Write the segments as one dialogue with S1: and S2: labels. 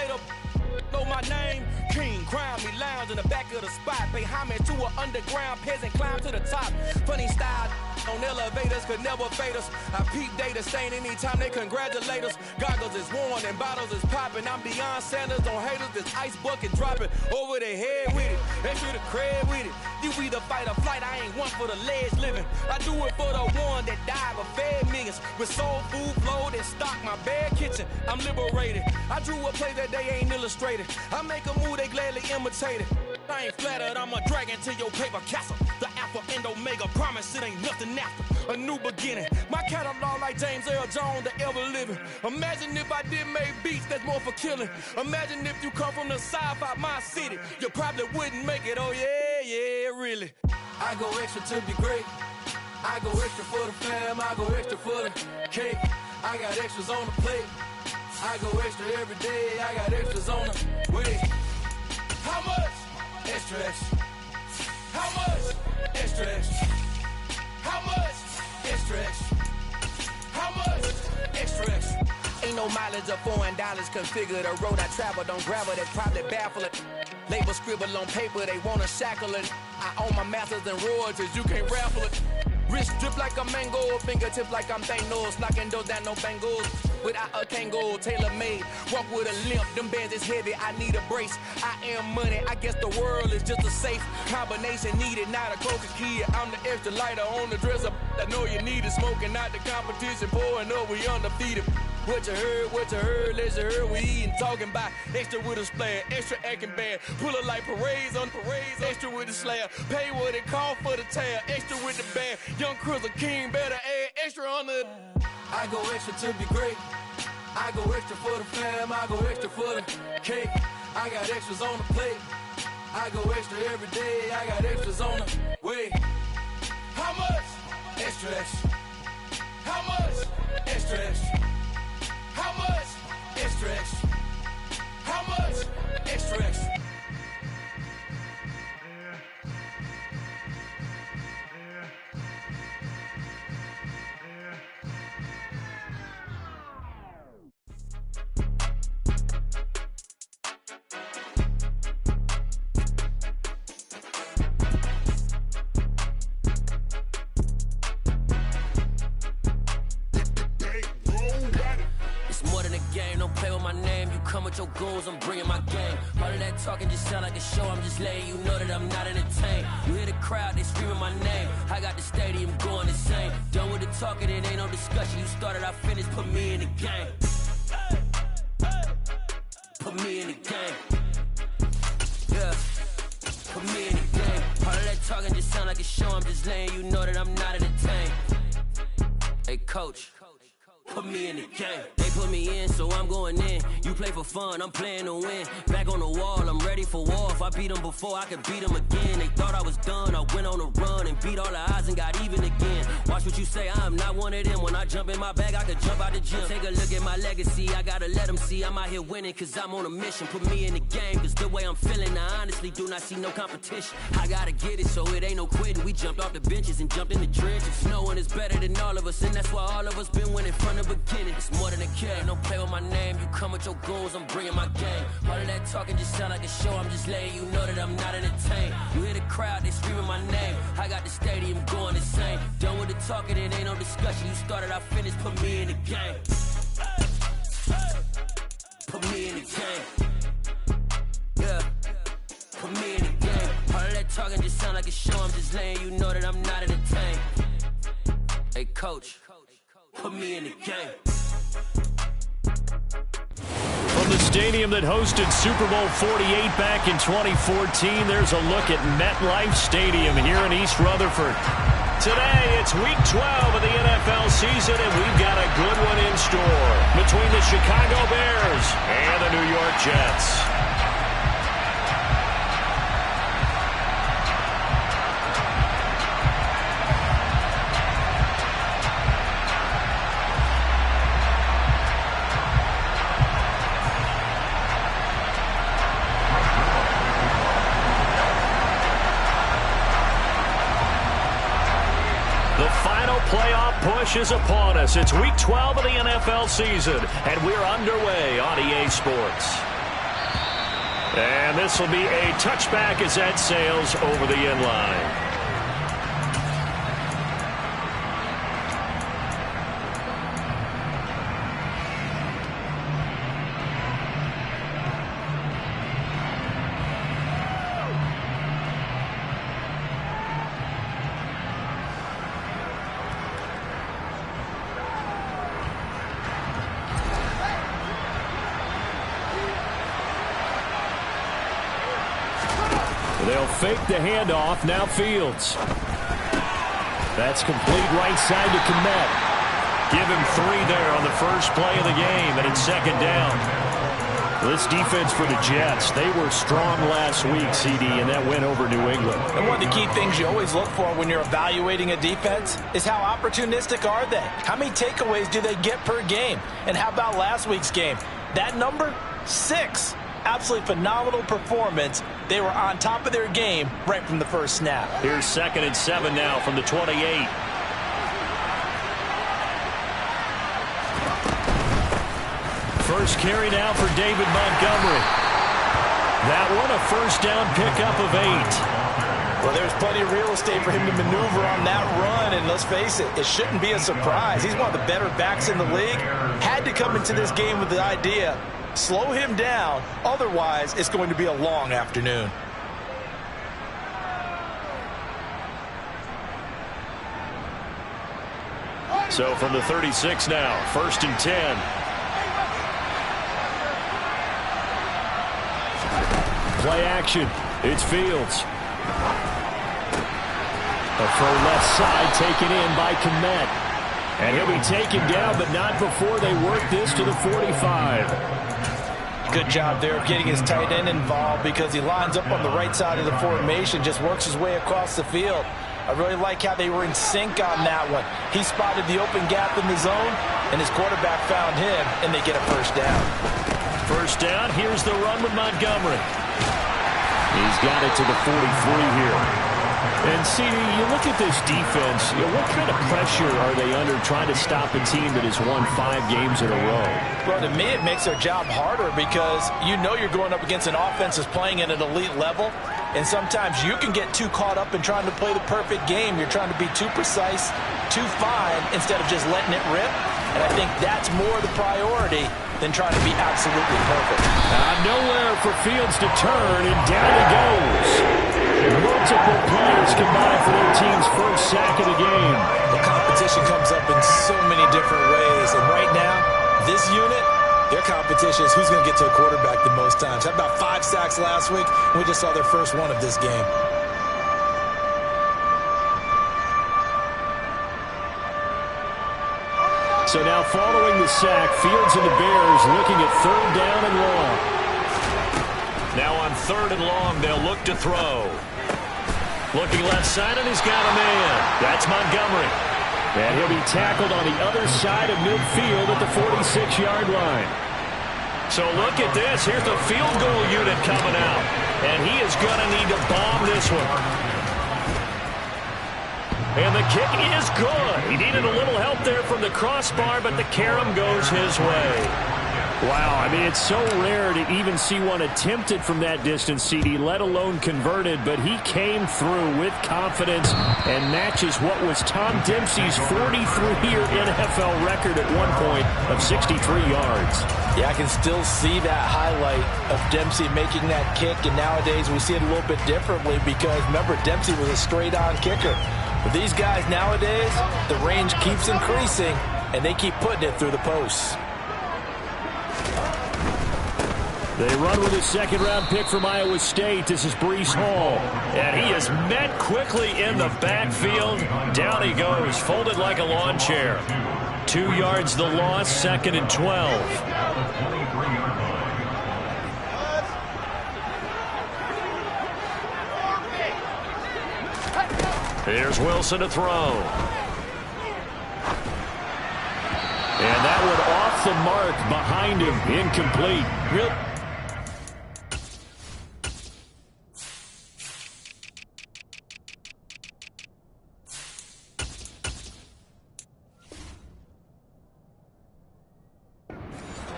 S1: elevator. Know my name, King, crown me, lounge in the back of the spot. Pay homage to an underground peasant, climb to the top. Funny style on elevators could never fade us. I peep data stain anytime they congratulate us. Goggles is worn and bottles is popping. I'm Deion Sanders on haters, this ice bucket dropping over their head with it. Extra the cred with it. You either fight or flight, I ain't one for the ledge living. I do it for the one that died but fed millions. With soul food flow that stock my bare kitchen. I'm liberated. I drew a play that they ain't illustrated. I make a move, they gladly imitate it. I ain't flattered, I'm a dragon to your paper castle. The Alpha and Omega, promise it ain't nothing after. A new beginning. My catalog like James Earl Jones, the ever living. Imagine if I did make beats that's more for killing. Imagine if you come from the south out my city. You probably wouldn't make it, oh yeah, really. I go extra to be great. I go extra for the fam, I go extra for the cake. I got extras on the plate. I go extra every day, I got extras on the way. How much? Extra, extra. How much? Extra, extra. How much? Extra, extra. How much? Extra, extra. Ain't no mileage of $4 configure the road I travel. Don't gravel, that's probably baffling. Label scribble on paper, they wanna shackle it. I own my masters and royalties, you can't raffle it. Wrist drip like a mango, fingertip like I'm Thanos. Knocking doors down, no bangles. Without a Kango, tailor-made. Walk with a limp, them bands is heavy, I need a brace. I am money, I guess the world is just a safe combination needed, not a coca kid. I'm the extra lighter on the dresser. I know you need it, smoking out the competition, pouring up, we undefeated. What you heard, let you heard, we eatin', talking about extra with a splash, extra acting bad, pull it like parades on parades, extra with the slab, pay what it cost for the tab, extra with the band, young Cruz King, better add extra on the. I go extra to be great, I go extra for the fam, I go extra for the cake, I got extras on the plate, I go extra every day, I got extras on the way. How much? Extra, extra. How much? Extra, extra. How much? Extra, extra. How much? Extra, extra. With your goons, I'm bringing my game. All of that talking just sound like a show. I'm just letting you know that I'm not entertained. You hear the crowd, they screaming my name. I got the stadium going insane. Done with the talking, it ain't no discussion. You started, I finished, put me in the game. Put me in the game. Yeah, put me in the game. All of that talking just sound like a show. I'm just letting you know that I'm not entertained. Hey, coach, put me in the game. They put me in, so I'm going in. You play for fun, I'm playing to win. Back on the wall, I'm ready for war. If I beat them before, I could beat them again. They thought I was done, I went on a run and beat all the odds and got even again. Watch what you say, I'm not one of them. When I jump in my bag, I could jump out the gym. Take a look at my legacy, I gotta let them see I'm out here winning, cause I'm on a mission. Put me in the game, cause the way I'm feeling, I honestly do not see no competition. I gotta get it, so it ain't no quitting. We jumped off the benches and jumped in the trenches. No one is better than all of us, and that's why all of us been winning from the beginning. It's more than a kill, don't play with my name. You come with your goons, I'm bringing my game. All of that talking just sound like a show. I'm just letting you know that I'm not entertained. You hear the crowd, they screaming my name. I got the stadium going insane. Done with the talking, it ain't no discussion. You started, I finished, put me in the game. Put me in the game. Yeah, put me in the game. All of that talking just sound like a show. I'm just letting you know that I'm not entertained. Hey, coach, put me in the game.
S2: From the stadium that hosted Super Bowl 48 back in 2014, there's a look at MetLife Stadium here in East Rutherford. Today, it's Week 12 of the NFL season, and we've got a good one in store between the Chicago Bears and the New York Jets. Playoff push is upon us. It's Week 12 of the NFL season, and we're underway on EA Sports. And this will be a touchback as that sails over the end line. They'll fake the handoff. Now Fields. That's complete right side to Kmet. Give him 3 there on the first play of the game, and it's second down. This defense for the Jets, they were strong last week, CD, and that went over New England.
S3: And one of the key things you always look for when you're evaluating a defense is how opportunistic are they? How many takeaways do they get per game? And how about last week's game? That number, 6. Absolutely phenomenal performance. They were on top of their game right from the first snap.
S2: Here's 2nd and 7 now from the 28. First carry now for David Montgomery. That one a first down pickup of 8.
S3: Well, there's plenty of real estate for him to maneuver on that run, and let's face it, it shouldn't be a surprise. He's one of the better backs in the league. Had to come into this game with the idea, slow him down, otherwise it's going to be a long afternoon.
S2: So from the 36 now, 1st and 10. Play action. It's Fields. A throw left side taken in by Kmet. And he'll be taken down, but not before they work this to the 45.
S3: Good job there of getting his tight end involved because he lines up on the right side of the formation, just works his way across the field. I really like how they were in sync on that one. He spotted the open gap in the zone, and his quarterback found him, and they get a first down.
S2: First down, here's the run with Montgomery. He's got it to the 43 here. And, CD, you look at this defense, what kind of pressure are they under trying to stop a team that has won 5 games in a row?
S3: Well, to me, it makes their job harder because you know you're going up against an offense that's playing at an elite level, and sometimes you can get too caught up in trying to play the perfect game. You're trying to be too precise, too fine, instead of just letting it rip. And I think that's more the priority than trying to be absolutely perfect.
S2: Nowhere for Fields to turn, and down he goes. Multiple players combined for their team's first sack of the game.
S3: The competition comes up in so many different ways, and right now, this unit, their competition is who's going to get to a quarterback the most times. Had about 5 sacks last week, and we just saw their first one of this game.
S2: So now following the sack, Fields and the Bears looking at 3rd down and long. Now on 3rd and long, they'll look to throw. Looking left side, and he's got a man. That's Montgomery. And he'll be tackled on the other side of midfield at the 46-yard line. So look at this. Here's the field goal unit coming out. And he is going to need to bomb this one. And the kick is good. He needed a little help there from the crossbar, but the carom goes his way. Wow, I mean, it's so rare to even see one attempted from that distance, CD, let alone converted, but he came through with confidence and matches what was Tom Dempsey's 43-year NFL record at one point of 63 yards.
S3: Yeah, I can still see that highlight of Dempsey making that kick, and nowadays we see it a little bit differently because, remember, Dempsey was a straight-on kicker. But these guys nowadays, the range keeps increasing, and they keep putting it through the posts.
S2: They run with a 2nd-round pick from Iowa State. This is Breece Hall. And he is met quickly in the backfield. Down he goes, folded like a lawn chair. 2 yards the loss, 2nd and 12. Here's Wilson to throw. And that one off the mark behind him, incomplete.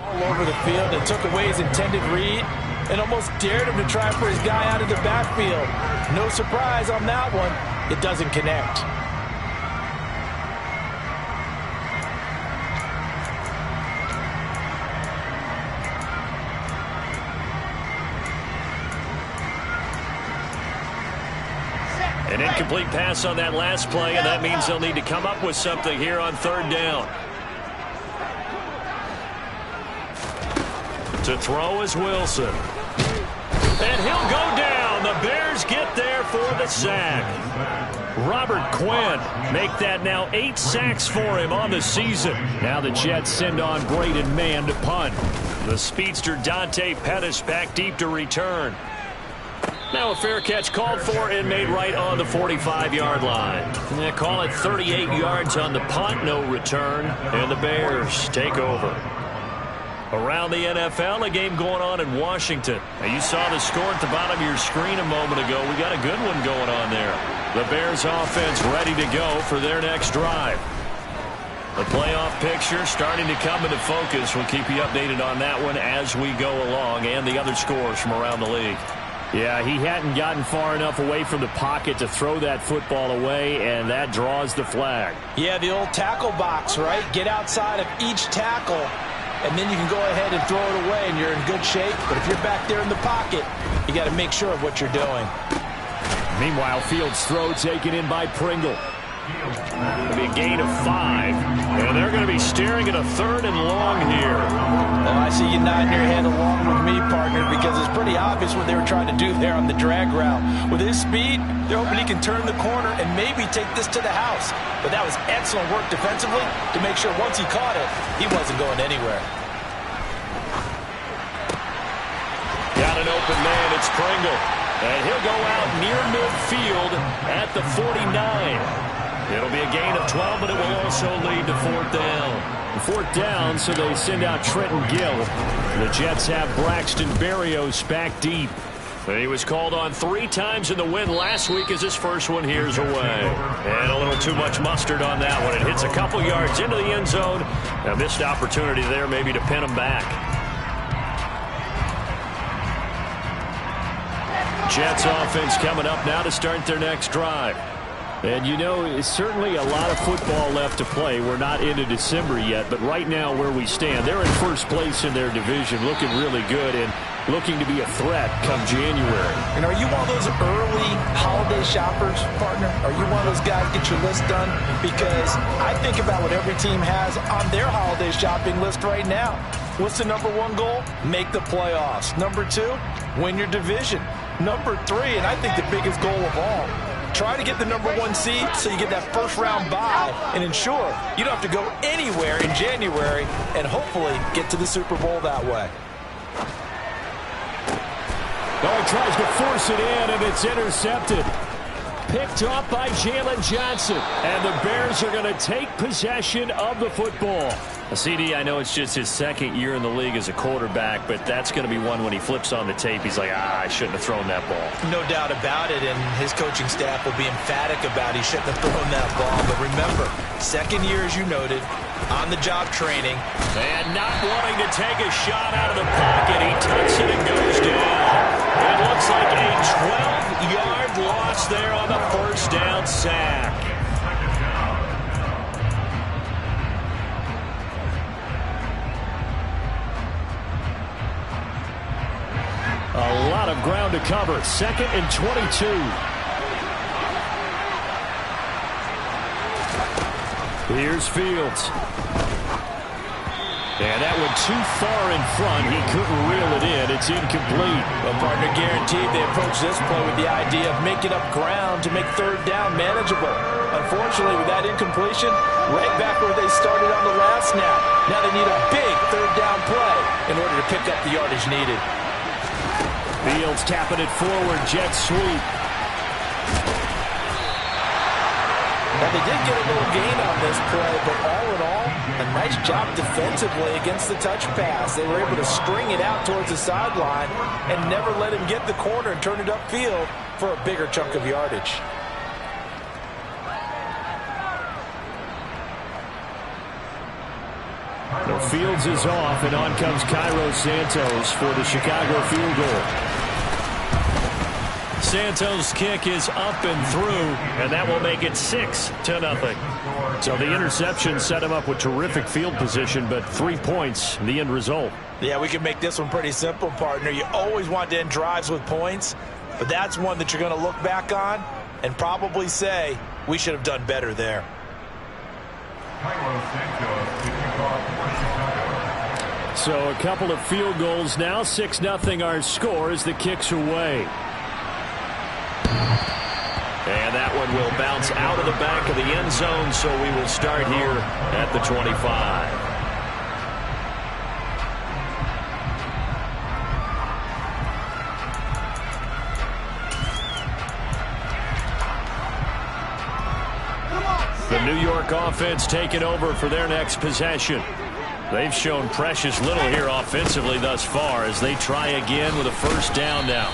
S3: All over the field and took away his intended read. and almost dared him to try for his guy out of the backfield. No surprise on that one. It doesn't connect.
S2: An incomplete pass on that last play, and that means they'll need to come up with something here on third down. To throw is Wilson. And he'll go down. The Bears get there for the sack. Robert Quinn make that now 8 sacks for him on the season. Now the Jets send on Braden Mann to punt. The speedster Dante Pettis back deep to return. Now a fair catch called for and made right on the 45-yard line. They call it 38 yards on the punt, no return, and the Bears take over. Around the NFL, a game going on in Washington. Now you saw the score at the bottom of your screen a moment ago. We got a good one going on there. The Bears offense ready to go for their next drive. The playoff picture starting to come into focus. We'll keep you updated on that one as we go along, and the other scores from around the league. Yeah, he hadn't gotten far enough away from the pocket to throw that football away, and that draws the flag.
S3: Yeah, the old tackle box, right? Get outside of each tackle, and then you can go ahead and throw it away, and you're in good shape. But if you're back there in the pocket, you got to make sure of what you're doing.
S2: Meanwhile, Fields' throw taken in by Pringle. It'll be a gain of 5, and they're going to be staring at a 3rd and long here.
S3: Oh, I see you nodding your head along with me, partner, because it's pretty obvious what they were trying to do there on the drag route. With his speed, they're hoping he can turn the corner and maybe take this to the house. But that was excellent work defensively to make sure once he caught it, he wasn't going anywhere.
S2: Got an open man, it's Pringle. And he'll go out near midfield at the 49. It'll be a gain of 12, but it will also lead to 4th down. 4th down, so they send out Trenton Gill. The Jets have Braxton Berrios back deep. He was called on 3 times in the win last week as his first one here's away. And a little too much mustard on that one. It hits a couple yards into the end zone. A missed opportunity there maybe to pin him back. Jets offense coming up now to start their next drive. And you know, it's certainly a lot of football left to play. We're not into December yet, but right now where we stand, they're in first place in their division, looking really good and looking to be a threat come January.
S3: And are you one of those early holiday shoppers, partner? Are you one of those guys get your list done? Because I think about what every team has on their holiday shopping list right now. What's the number 1 goal? Make the playoffs. Number 2, win your division. Number 3, and I think the biggest goal of all, try to get the number 1 seed so you get that first-round bye and ensure you don't have to go anywhere in January and hopefully get to the Super Bowl that way.
S2: Oh, he tries to force it in, and it's intercepted. Picked off by Jalen Johnson. And the Bears are going to take possession of the football. CD, I know it's just his 2nd year in the league as a quarterback, but that's going to be one when he flips on the tape. He's like, I shouldn't have thrown that ball.
S3: No doubt about it, and his coaching staff will be emphatic about he shouldn't have thrown that ball. But remember, 2nd year, as you noted, on-the-job training.
S2: And not wanting to take a shot out of the pocket, he tucks it and goes down. It looks like a 12-yard loss there on the first down sack. A lot of ground to cover. 2nd and 22. Here's Fields. And that went too far in front. He couldn't reel it in. It's incomplete.
S3: Well, partner, guaranteed they approach this play with the idea of making up ground to make 3rd down manageable. Unfortunately, with that incompletion, right back where they started on the last snap. Now they need a big 3rd down play in order to pick up the yardage needed.
S2: Fields tapping it forward. Jet sweep.
S3: Now, they did get a little gain on this play, but all in all, a nice job defensively against the touch pass. They were able to string it out towards the sideline and never let him get the corner and turn it upfield for a bigger chunk of yardage.
S2: The So Fields is off, and on comes Cairo Santos for the Chicago field goal. Santos' kick is up and through, and that will make it 6-0. So the interception set him up with terrific field position, but 3 points, the end result.
S3: Yeah, we can make this one pretty simple, partner. You always want to end drives with points, but that's one that you're going to look back on and probably say, we should have done better there.
S2: So a couple of field goals now. 6-0 our score as the kick's away. And that one will bounce out of the back of the end zone, so we will start here at the 25. The New York offense taking over for their next possession. They've shown precious little here offensively thus far as they try again with a first down now.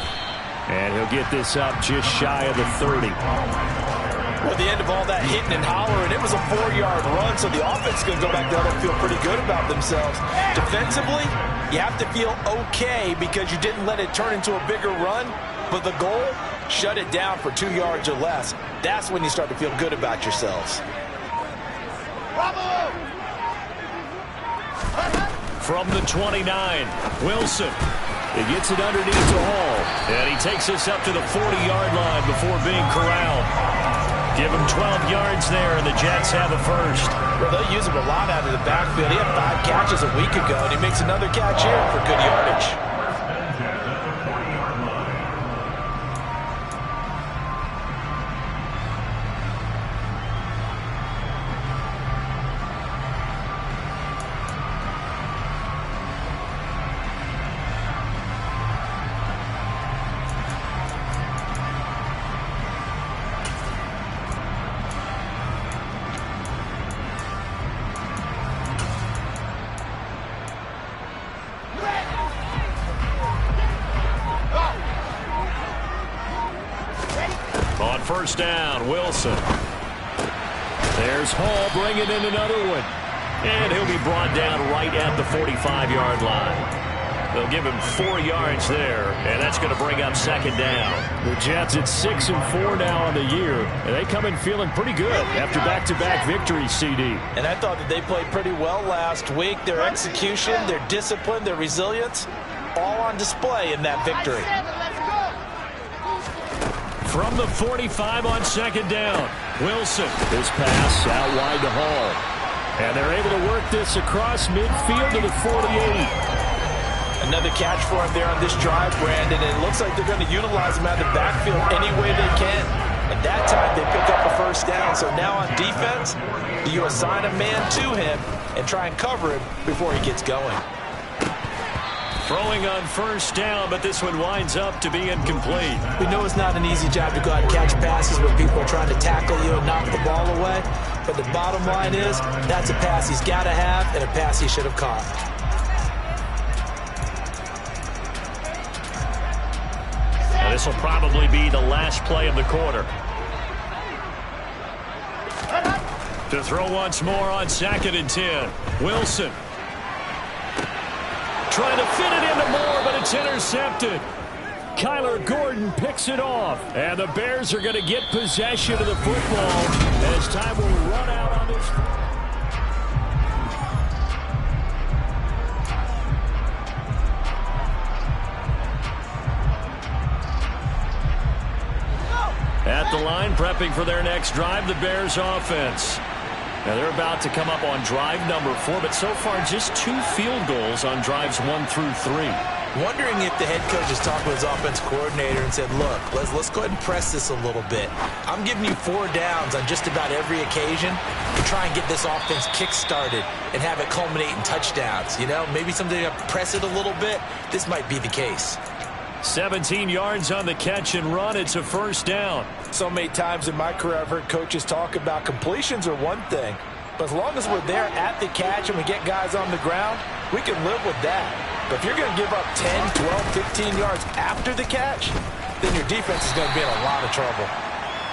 S2: And he'll get this up just shy of the 30.
S3: Well, at the end of all that hitting and hollering, it was a 4-yard run, so the offense is going to go back there and feel pretty good about themselves. Defensively, you have to feel okay because you didn't let it turn into a bigger run, but the goal, shut it down for 2 yards or less. That's when you start to feel good about yourselves.
S2: From the 29, Wilson. He gets it underneath to Hall, and he takes us up to the 40-yard line before being corralled. Give him 12 yards there, and the Jets have a first.
S3: Well, they'll use him a lot out of the backfield. He had 5 catches a week ago, and he makes another catch here for good yardage.
S2: First down, Wilson. There's Hall bringing in another one. And he'll be brought down right at the 45-yard line. They'll give him 4 yards there, and that's going to bring up second down. The Jets at 6-4 now on the year, and they come in feeling pretty good after back-to-back victories, CD.
S3: And I thought that they played pretty well last week. Their execution, their discipline, their resilience, all on display in that victory.
S2: From the 45 on second down, Wilson. This pass out wide to Hall. And they're able to work this across midfield to the 48.
S3: Another catch for him there on this drive, Brandon. And it looks like they're going to utilize him out of the backfield any way they can. At that time, they pick up a first down. So now on defense, you assign a man to him and try and cover him before he gets going.
S2: Throwing on first down, but this one winds up to be incomplete.
S3: We know it's not an easy job to go out and catch passes when people are trying to tackle you and knock the ball away. But the bottom line is, that's a pass he's got to have and a pass he should have caught.
S2: Now this will probably be the last play of the quarter. To throw once more on 2nd and 10. Wilson. Trying to fit it into Moore, but it's intercepted. Kyler Gordon picks it off. And the Bears are going to get possession of the football as time will run out on this. At the line, prepping for their next drive, the Bears offense. Now they're about to come up on drive number 4, but so far just 2 field goals on drives 1 through 3.
S3: Wondering if the head coach is talking with his offense coordinator and said, look, let's go ahead and press this a little bit. I'm giving you 4 downs on just about every occasion to try and get this offense kick-started and have it culminate in touchdowns. You know, maybe someday I press it a little bit. This might be the case.
S2: 17 yards on the catch and run. It's a first down.
S3: So many times in my career I've heard coaches talk about completions are one thing, but as long as we're there at the catch and we get guys on the ground, we can live with that. But if you're going to give up 10, 12, 15 yards after the catch, then your defense is going to be in a lot of trouble.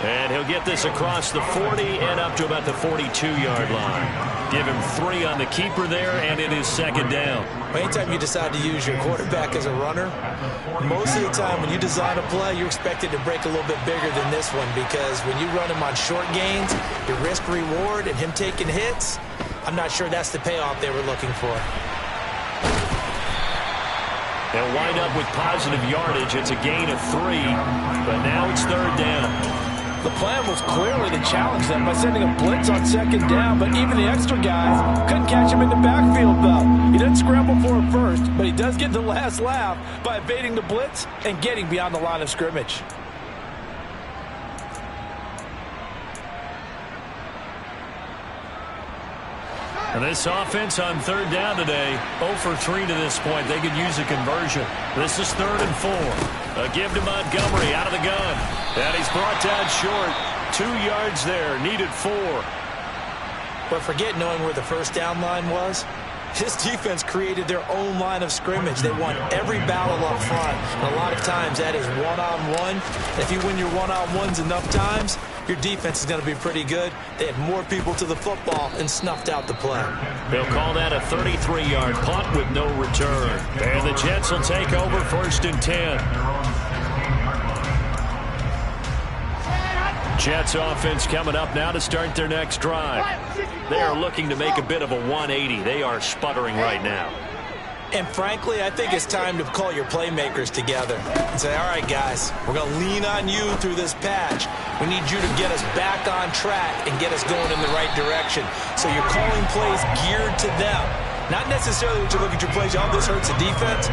S2: And he'll get this across the 40 and up to about the 42-yard line. Give him 3 on the keeper there, and it is second down.
S3: Anytime you decide to use your quarterback as a runner, most of the time when you design a play, you're expected to break a little bit bigger than this one, because when you run him on short gains, your risk-reward and him taking hits, I'm not sure that's the payoff they were looking for.
S2: They'll wind up with positive yardage. It's a gain of 3, but now it's third down.
S3: The plan was clearly to challenge them by sending a blitz on second down, but even the extra guys couldn't catch him in the backfield, though. He didn't scramble for it first, but he does get the last laugh by evading the blitz and getting beyond the line of scrimmage.
S2: And this offense on third down today, 0 for 3 to this point. They could use a conversion. This is 3rd and 4. A give to Montgomery out of the gun. And he's brought down short. 2 yards there, needed 4.
S3: But forget knowing where the first down line was. His defense created their own line of scrimmage. They won every battle up front. And a lot of times that is one-on-one. If you win your one-on-ones enough times, your defense is going to be pretty good. They had more people to the football and snuffed out the play.
S2: They'll call that a 33-yard punt with no return. And the Jets will take over 1st and 10. Jets offense coming up now to start their next drive. They are looking to make a bit of a 180. They are sputtering right now.
S3: And frankly, I think it's time to call your playmakers together and say, all right, guys, we're going to lean on you through this patch. We need you to get us back on track and get us going in the right direction. So you're calling plays geared to them. Not necessarily when you look at your plays, oh, this hurts the defense.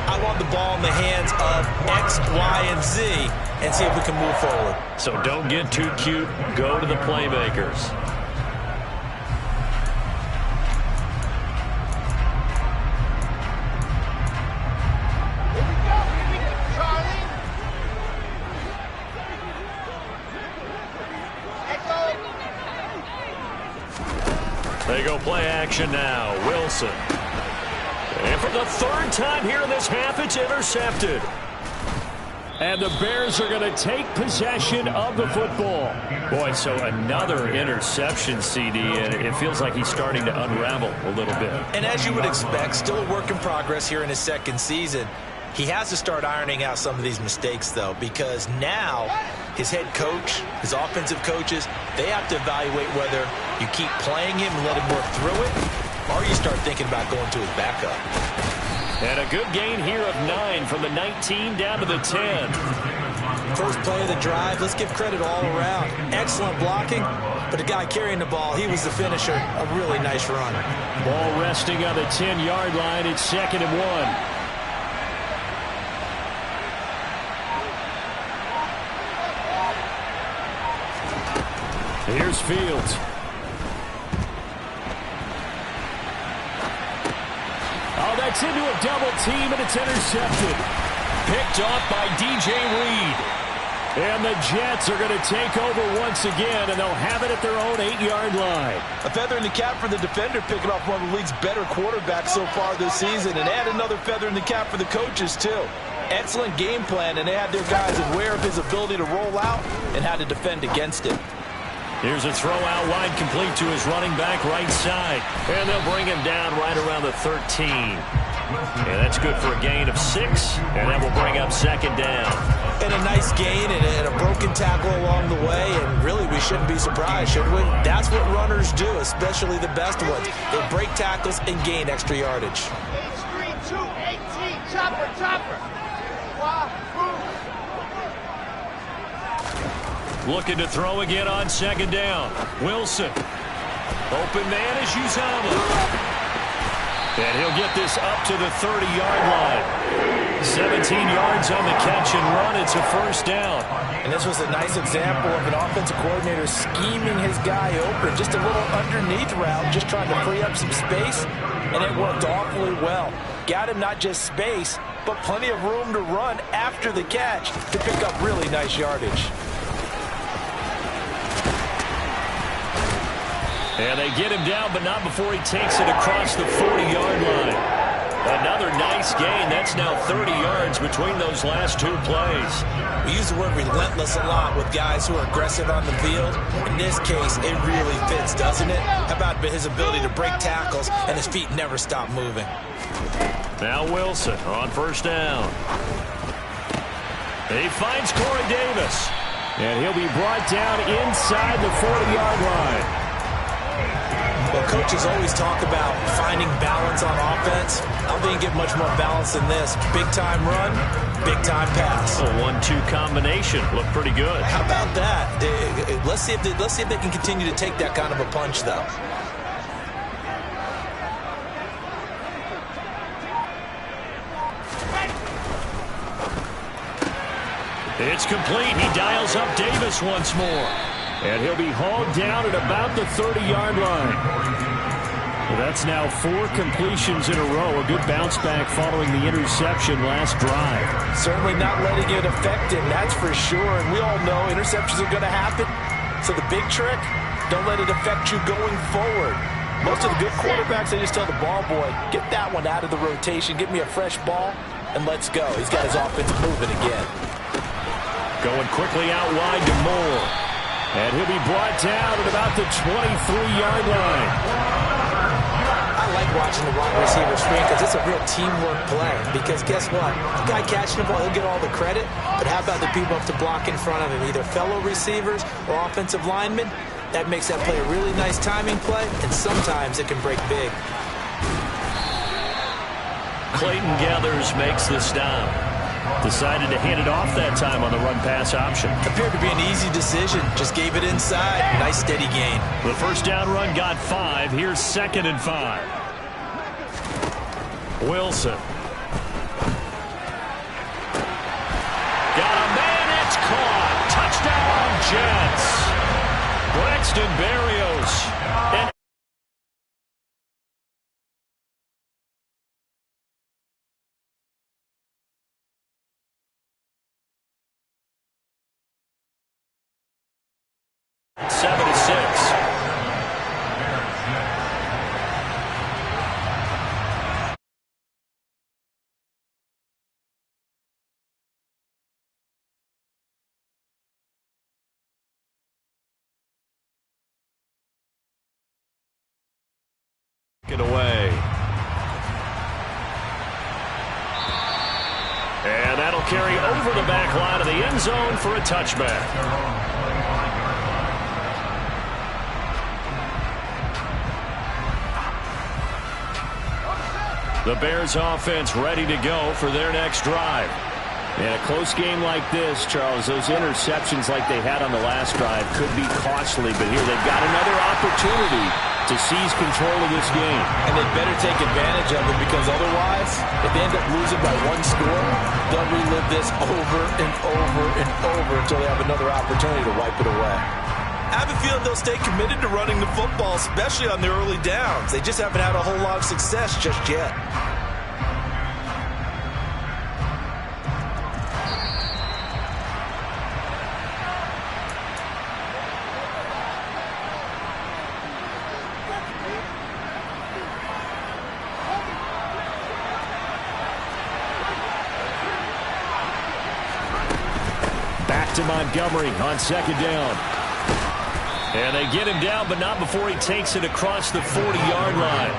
S3: I want the ball in the hands of X, Y, and Z and see if we can move forward.
S2: So don't get too cute. Go to the playmakers. They go play action now. Wilson. And for the 3rd time here in this half, it's intercepted. And the Bears are going to take possession of the football. Boy, so another interception, CD, and it feels like he's starting to unravel a little bit.
S3: And as you would expect, still a work in progress here in his 2nd season. He has to start ironing out some of these mistakes, though, because now his head coach, his offensive coaches, they have to evaluate whether you keep playing him and let him work through it, or you start thinking about going to his backup.
S2: And a good gain here of 9 from the 19 down to the 10.
S3: First play of the drive, let's give credit all around. Excellent blocking, but the guy carrying the ball, he was the finisher. A really nice run.
S2: Ball resting on the 10-yard line. It's 2nd and 1. Here's Fields. Oh, that's into a double team, and it's intercepted. Picked off by DJ Reed. And the Jets are going to take over once again, and they'll have it at their own 8-yard line.
S3: A feather in the cap for the defender, picking off one of the league's better quarterbacks so far this season, and add another feather in the cap for the coaches, too. Excellent game plan, and they had their guys aware of his ability to roll out and how to defend against it.
S2: Here's a throw out wide, complete to his running back right side. And they'll bring him down right around the 13. And that's good for a gain of 6. And that will bring up 2nd down.
S3: And a nice gain and a broken tackle along the way. And really, we shouldn't be surprised, should we? That's what runners do, especially the best ones. They break tackles and gain extra yardage.
S4: H3, 2, 18, chopper.
S2: Looking to throw again on 2nd down. Wilson. Open man is Uzama. And he'll get this up to the 30-yard line. 17 yards on the catch and run. It's a 1st down.
S3: And this was a nice example of an offensive coordinator scheming his guy open. Just a little underneath route, just trying to free up some space. And it worked awfully well. Got him not just space, but plenty of room to run after the catch to pick up really nice yardage.
S2: And they get him down, but not before he takes it across the 40-yard line. Another nice gain. That's now 30 yards between those last two plays.
S3: We use the word relentless a lot with guys who are aggressive on the field. In this case, it really fits, doesn't it? How about his ability to break tackles and his feet never stop moving?
S2: Now Wilson on first down. He finds Corey Davis. And he'll be brought down inside the 40-yard line.
S3: Well, coaches always talk about finding balance on offense. I don't think you get much more balance than this. Big-time run, big-time pass.
S2: A 1-2 combination. Looked pretty good.
S3: How about that? Let's see if they can continue to take that kind of a punch, though.
S2: It's complete. He dials up Davis once more. And he'll be hauled down at about the 30-yard line. Well, that's now 4 completions in a row. A good bounce back following the interception last drive.
S3: Certainly not letting it affect him, that's for sure. And we all know interceptions are going to happen. So the big trick, don't let it affect you going forward. Most of the good quarterbacks, they just tell the ball boy, get that one out of the rotation, get me a fresh ball, and let's go. He's got his offense moving again.
S2: Going quickly out wide to Moore. And he'll be brought down at about the 23-yard line.
S3: I like watching the wide receiver screen because it's a real teamwork play. Because guess what? The guy catching the ball, he'll get all the credit. But how about the people up to block in front of him, either fellow receivers or offensive linemen? That makes that play a really nice timing play, and sometimes it can break big.
S2: Clayton Gathers makes the stop. Decided to hand it off that time on the run-pass option.
S3: Appeared to be an easy decision. Just gave it inside. Nice steady gain.
S2: The first down run got 5. Here's 2nd and 5. Wilson. Got a man. It's caught. Touchdown, Jets. Braxton Berrios. And 7-6. Get away. And that'll carry over the back line of the end zone for a touchback. The Bears offense ready to go for their next drive. In a close game like this, Charles, those interceptions like they had on the last drive could be costly, but here they've got another opportunity to seize control of this game.
S3: And they better take advantage of it, because otherwise, if they end up losing by 1 score, they'll relive this over and over and over until they have another opportunity to wipe it away. I have a feeling they'll stay committed to running the football, especially on their early downs. They just haven't had a whole lot of success just yet.
S2: Back to Montgomery on 2nd down. And they get him down, but not before he takes it across the 40-yard line.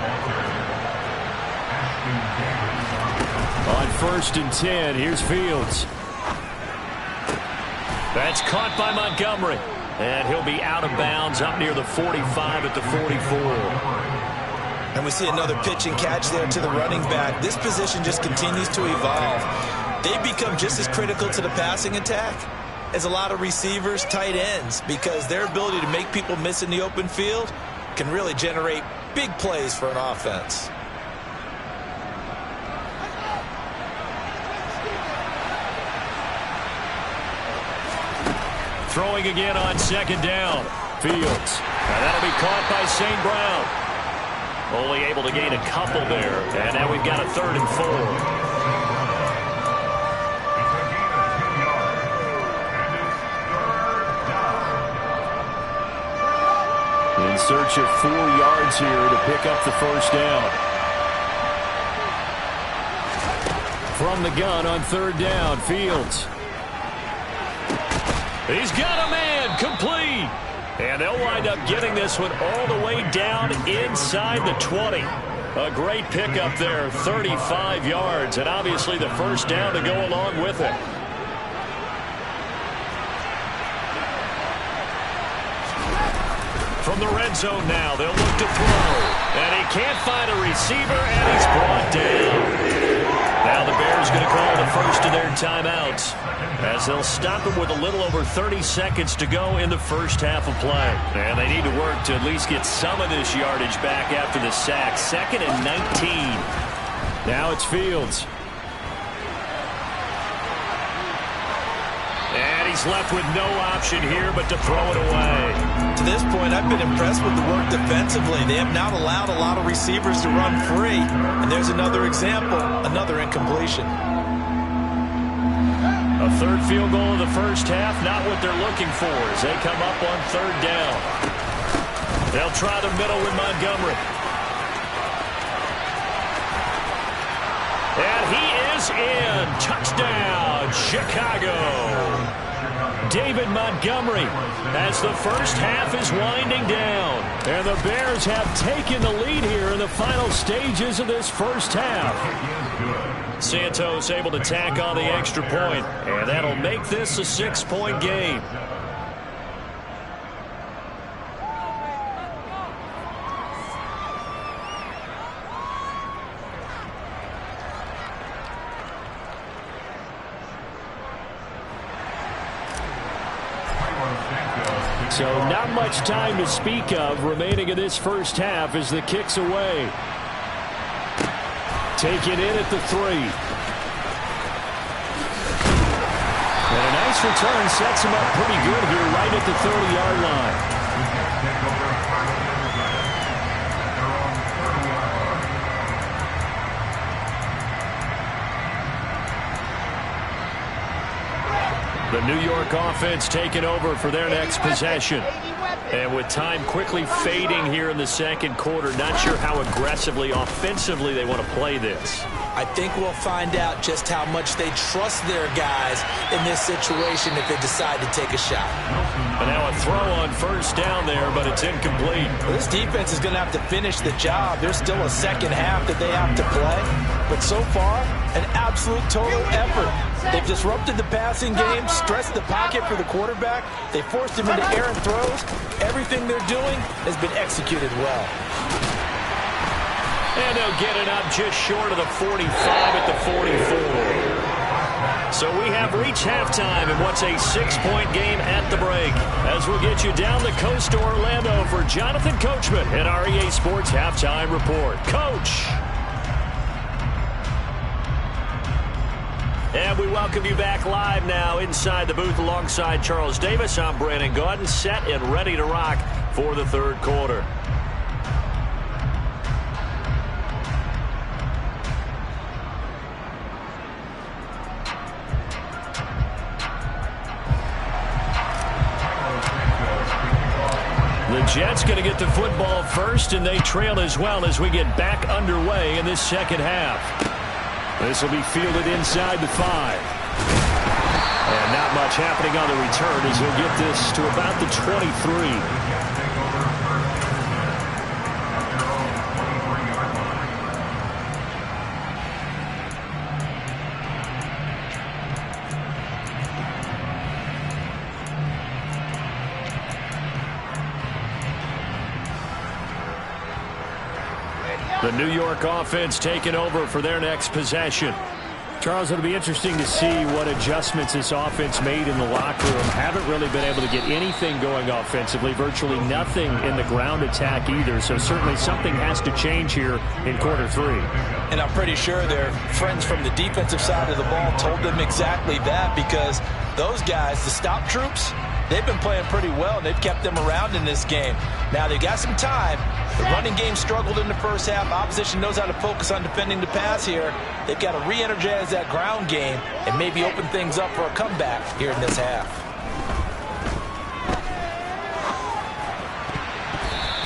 S2: On 1st and 10, here's Fields. That's caught by Montgomery. And he'll be out of bounds up near the 45 at the 44.
S3: And we see another pitch and catch there to the running back. This position just continues to evolve. They become just as critical to the passing attack as a lot of receivers, tight ends, because their ability to make people miss in the open field can really generate big plays for an offense.
S2: Throwing again on 2nd down. Fields. And that'll be caught by St. Brown. Only able to gain a couple there. And now we've got a 3rd and 4. In search of 4 yards here to pick up the first down. From the gun on third down, Fields. He's got a man, complete. And they'll wind up getting this one all the way down inside the 20. A great pickup there, 35 yards, and obviously the first down to go along with it. From the red zone now, they'll look to throw. And he can't find a receiver, and he's brought down. Now the Bears going to call the first of their timeouts, as they'll stop him with a little over 30 seconds to go in the first half of play. And they need to work to at least get some of this yardage back after the sack. 2nd and 19. Now it's Fields. And he's left with no option here but to throw it away.
S3: To this point, I've been impressed with the work defensively. They have not allowed a lot of receivers to run free. And there's another example, another incompletion.
S2: A third field goal in the first half, not what they're looking for as they come up on third down. They'll try the middle with Montgomery. And he is in. Touchdown, Chicago. David Montgomery as the first half is winding down. And the Bears have taken the lead here in the final stages of this first half. Santos able to tack on the extra point, and that'll make this a 6-point game. So not much time to speak of remaining in this first half as the kick's away. Take it in at the 3. And a nice return sets him up pretty good here right at the 30-yard line. The New York offense taking over for their next possession. And with time quickly fading here in the second quarter, not sure how aggressively, offensively they want to play this.
S3: I think we'll find out just how much they trust their guys in this situation if they decide to take a shot.
S2: And now a throw on first down there, but it's incomplete.
S3: Well, this defense is going to have to finish the job. There's still a second half that they have to play. But so far, an absolute total effort. They've disrupted the passing game, stressed the pocket for the quarterback. They forced him into errant throws. Everything they're doing has been executed well.
S2: And they'll get it up just short of the 45 at the 44. So we have reached halftime in what's a 6-point game at the break. As we'll get you down the coast to Orlando for Jonathan Coachman in our EA Sports Halftime Report. Coach! And we welcome you back live now inside the booth alongside Charles Davis. I'm Brandon Gaudin, set and ready to rock for the third quarter. The Jets going to get the football first, and they trail as well as we get back underway in this second half. This will be fielded inside the 5. And not much happening on the return as he'll get this to about the 23. The New York offense taking over for their next possession. Charles, it'll be interesting to see what adjustments this offense made in the locker room. Haven't really been able to get anything going offensively, virtually nothing in the ground attack either. So certainly something has to change here in quarter 3.
S3: And I'm pretty sure their friends from the defensive side of the ball told them exactly that, because those guys, the stop troops, they've been playing pretty well, and they've kept them around in this game. Now, they got some time. The running game struggled in the first half. Opposition knows how to focus on defending the pass here. They've got to re-energize that ground game and maybe open things up for a comeback here in this half.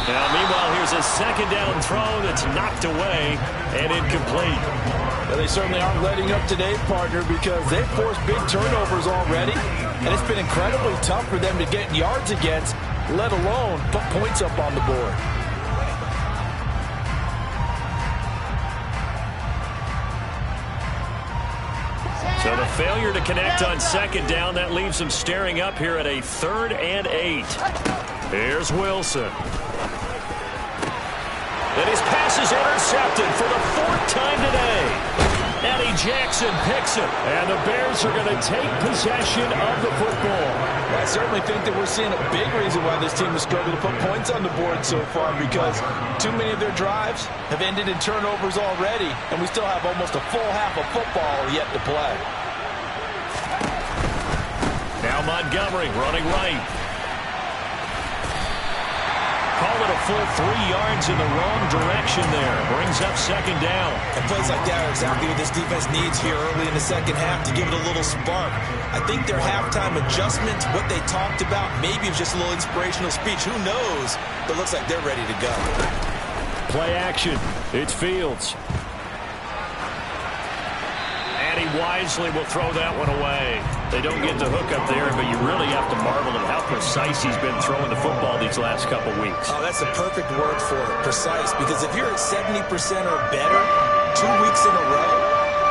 S2: Now, meanwhile, here's a second down throw that's knocked away and incomplete.
S3: Well, they certainly aren't letting up today, partner, because they've forced big turnovers already, and it's been incredibly tough for them to get yards against, let alone put points up on the board.
S2: So the failure to connect on second down, that leaves them staring up here at a 3rd and 8. Here's Wilson. And his pass is intercepted for the 4th time today. Eddie Jackson picks it, and the Bears are going to take possession of the football.
S3: Well, I certainly think that we're seeing a big reason why this team has struggled to put points on the board so far, because too many of their drives have ended in turnovers already, and we still have almost a full half of football yet to play.
S2: Now Montgomery running right. Call it a full 3 yards in the wrong direction there. Brings up second down.
S3: And plays like that are exactly what this defense needs here early in the second half to give it a little spark. I think their halftime adjustments, what they talked about, maybe it was just a little inspirational speech. Who knows? But it looks like they're ready to go.
S2: Play action. It's Fields. And he wisely will throw that one away. They don't get the hook up there, but you really have to marvel at how precise he's been throwing the football these last couple weeks.
S3: Oh, that's the perfect word for it, precise, because if you're at 70% or better 2 weeks in a row,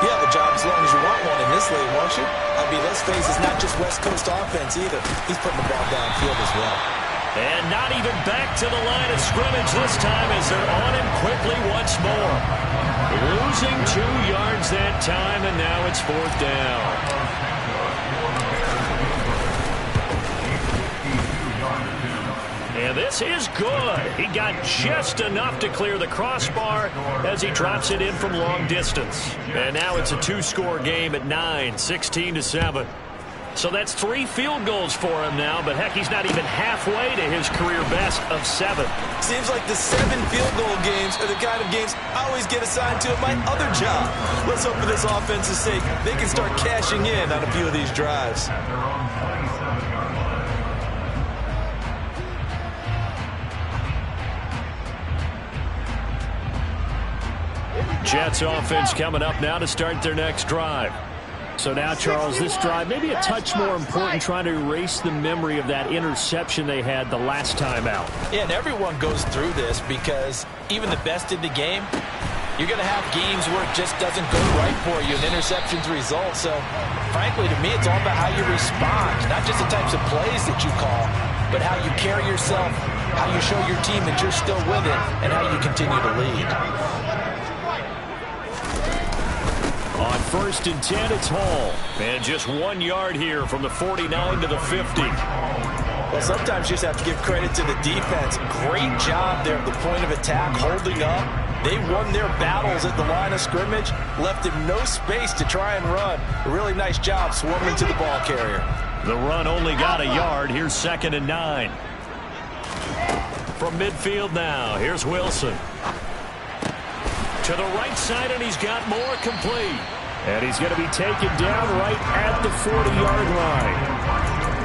S3: you have a job as long as you want one in this league, won't you? I mean, let's face it, it's not just West Coast offense either. He's putting the ball downfield as well.
S2: And not even back to the line of scrimmage this time as they're on him quickly once more. Losing 2 yards that time, and now it's 4th down. And this is good. He got just enough to clear the crossbar as he drops it in from long distance. And now it's a 2-score game at 9, 16-7. So that's 3 field goals for him now, but heck, he's not even halfway to his career best of 7.
S3: Seems like the 7 field goal games are the kind of games I always get assigned to at my other job. Let's hope for this offense's sake they can start cashing in on a few of these drives.
S2: Jets offense coming up now to start their next drive. So now, Charles, this drive maybe a touch more important, trying to erase the memory of that interception they had the last time out.
S3: Yeah, and everyone goes through this because even the best in the game, you're going to have games where it just doesn't go right for you and interceptions result. So, frankly, to me, it's all about how you respond, not just the types of plays that you call, but how you carry yourself, how you show your team that you're still with it, and how you continue to lead.
S2: On 1st and 10, it's Hall. And just 1 yard here from the 49 to the 50.
S3: Well, sometimes you just have to give credit to the defense. Great job there at the point of attack, holding up. They won their battles at the line of scrimmage, left him no space to try and run. A really nice job swarming to the ball carrier.
S2: The run only got a yard. Here's 2nd and 9. From midfield now, here's Wilson. To the right side, and he's got more complete. And he's going to be taken down right at the 40-yard line.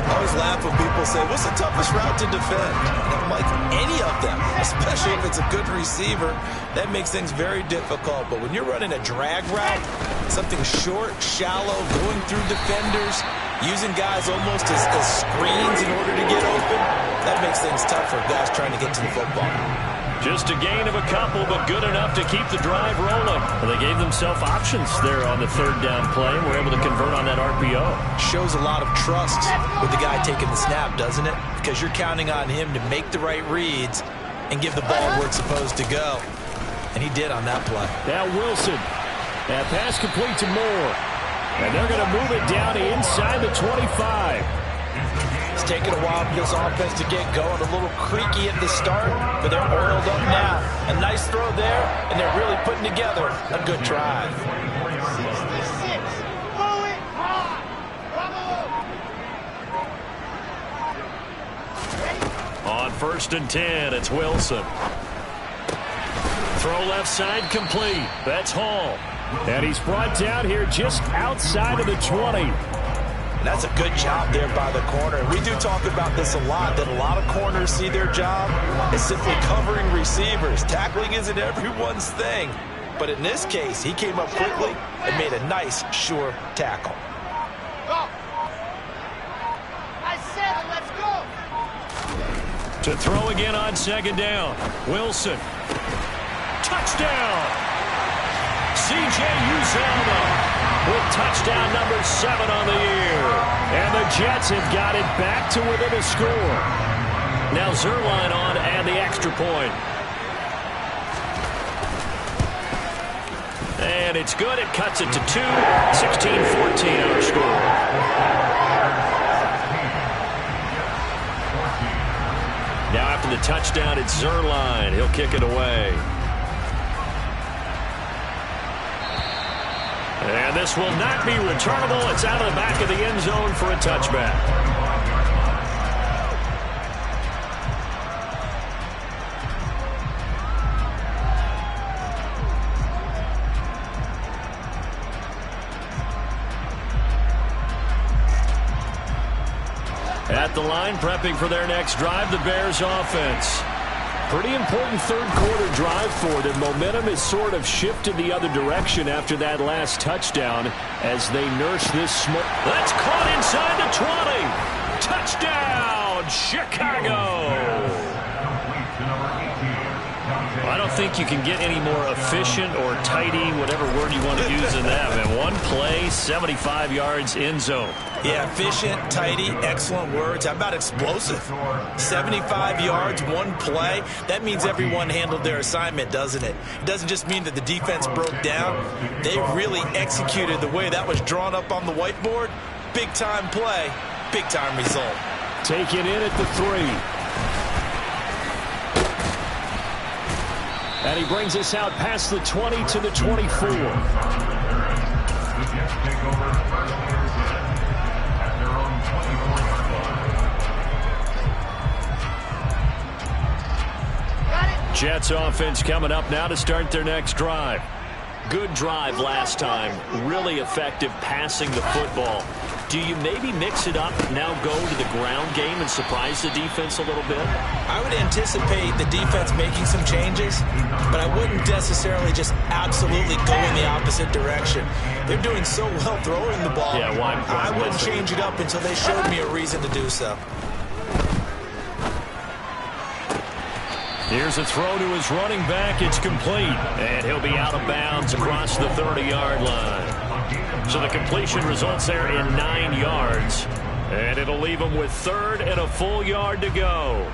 S3: I always laugh when people say, what's the toughest route to defend? And I'm like, any of them, especially if it's a good receiver. That makes things very difficult. But when you're running a drag route, something short, shallow, going through defenders, using guys almost as screens in order to get open, that makes things tough for guys trying to get to the football.
S2: Just a gain of a couple, but good enough to keep the drive rolling. Well, they gave themselves options there on the 3rd down play, and were able to convert on that RPO.
S3: Shows a lot of trust with the guy taking the snap, doesn't it? Because you're counting on him to make the right reads and give the ball where it's supposed to go. And he did on that play.
S2: Now Wilson. That pass complete to Moore. And they're going to move it down inside the 25.
S3: It's taken a while for this offense to get going. A little creaky at the start, but they're oiled up now. A nice throw there, and they're really putting together a good drive.
S4: 66. Going hard.
S2: On 1st and 10, it's Wilson. Throw left side complete. That's Hall. And he's brought down here just outside of the 20.
S3: That's a good job there by the corner. We do talk about this a lot, that a lot of corners see their job as simply covering receivers. Tackling isn't everyone's thing. But in this case, he came up quickly and made a nice, sure tackle.
S4: Go. I said it, let's go.
S2: To throw again on second down. Wilson. Touchdown. C.J. Uzomah with touchdown number 7 on the year. And the Jets have got it back to within a score. Now Zerline on and the extra point. And it's good. It cuts it to 2. 16-14 our score. Now after the touchdown, it's Zerline. He'll kick it away. And this will not be returnable. It's out of the back of the end zone for a touchback. At the line, prepping for their next drive, the Bears offense. Pretty important third-quarter drive for them. Momentum has sort of shifted the other direction after that last touchdown as they nurse this smoke. That's caught inside the 20. Touchdown, Chicago. I don't think you can get any more efficient or tidy, whatever word you want to use in that. Man, one play, 75 yards in zone.
S3: Yeah, efficient, tidy, excellent words. How about explosive? 75 yards, one play. That means everyone handled their assignment, doesn't it? It doesn't just mean that the defense broke down. They really executed the way that was drawn up on the whiteboard. Big-time play, big-time result.
S2: Taken in at the 3. And he brings us out past the 20 to the 24. Jets offense coming up now to start their next drive. Good drive last time. Really effective passing the football. Do you maybe mix it up, now go to the ground game and surprise the defense a little bit?
S3: I would anticipate the defense making some changes, but I wouldn't necessarily just absolutely go in the opposite direction. They're doing so well throwing the ball.
S2: Yeah, why
S3: I wouldn't change it up until they showed me a reason to do so.
S2: Here's a throw to his running back. It's complete. And he'll be out of bounds across the 30-yard line. So the completion results there in 9 yards. And it'll leave them with 3rd and a full yard to go.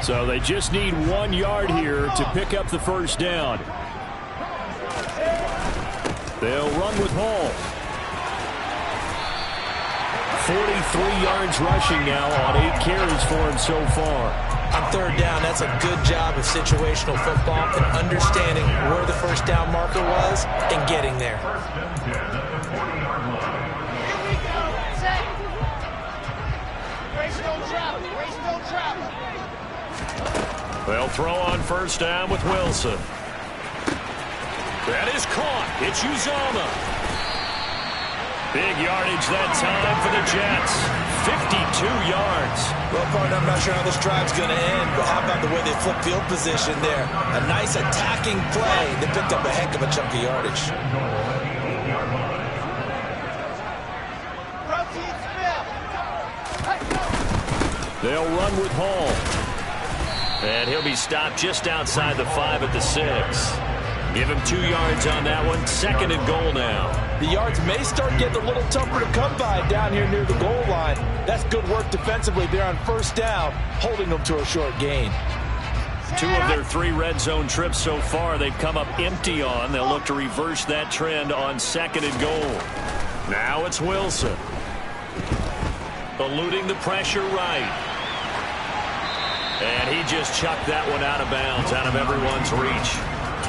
S2: So they just need 1 yard here to pick up the first down. They'll run with Hall. 43 yards rushing now on 8 carries for him so far.
S3: On 3rd down, that's a good job of situational football and understanding where the first down marker was and getting there.
S4: Here we go. Set. Race don't travel. Race don't travel.
S2: They'll throw on first down with Wilson. That is caught. It's Uzomah. Big yardage that time for the Jets. 52 yards.
S3: Well, partner, I'm not sure how this drive's going to end, but how about the way they flip field position there? A nice attacking play. They picked up a heck of a chunk of yardage.
S2: They'll run with Hall. And he'll be stopped just outside the 5 at the 6. Give him 2 yards on that one. 2nd and goal now.
S3: The yards may start getting a little tougher to come by down here near the goal line. That's good work defensively there on first down, holding them to a short gain.
S2: 2 of their 3 red zone trips so far they've come up empty on. They'll look to reverse that trend on 2nd and goal. Now it's Wilson. Eluding the pressure right. And he just chucked that one out of bounds, out of everyone's reach.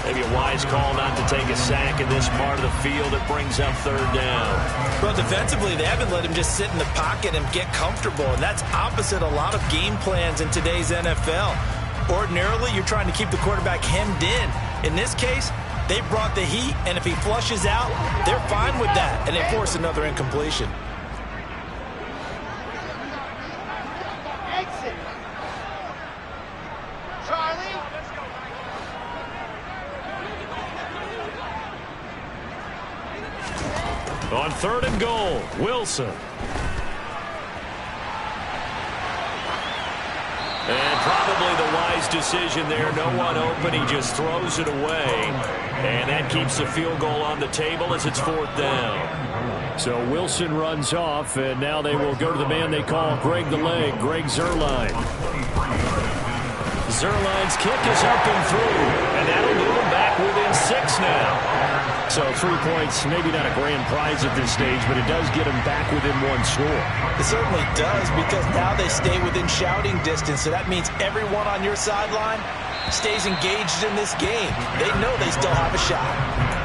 S2: Maybe a wise call not to take a sack in this part of the field. It brings up 3rd down.
S3: Well, defensively, they haven't let him just sit in the pocket and get comfortable, and that's opposite a lot of game plans in today's NFL. Ordinarily, you're trying to keep the quarterback hemmed in. In this case, they brought the heat, and if he flushes out, they're fine with that, and they force another incompletion.
S4: Exit. Charlie.
S2: On 3rd and goal, Wilson. And probably the wise decision there. No one open. He just throws it away. And that keeps the field goal on the table as it's 4th down. So Wilson runs off, and now they will go to the man they call Greg the Leg, Greg Zuerlein. Zuerlein's kick is up and through, and that'll move him back within 6 now. So 3 points, maybe not a grand prize at this stage, but it does get him back within 1 score.
S3: It certainly does, because now they stay within shouting distance, so that means everyone on your sideline stays engaged in this game. They know they still have a shot.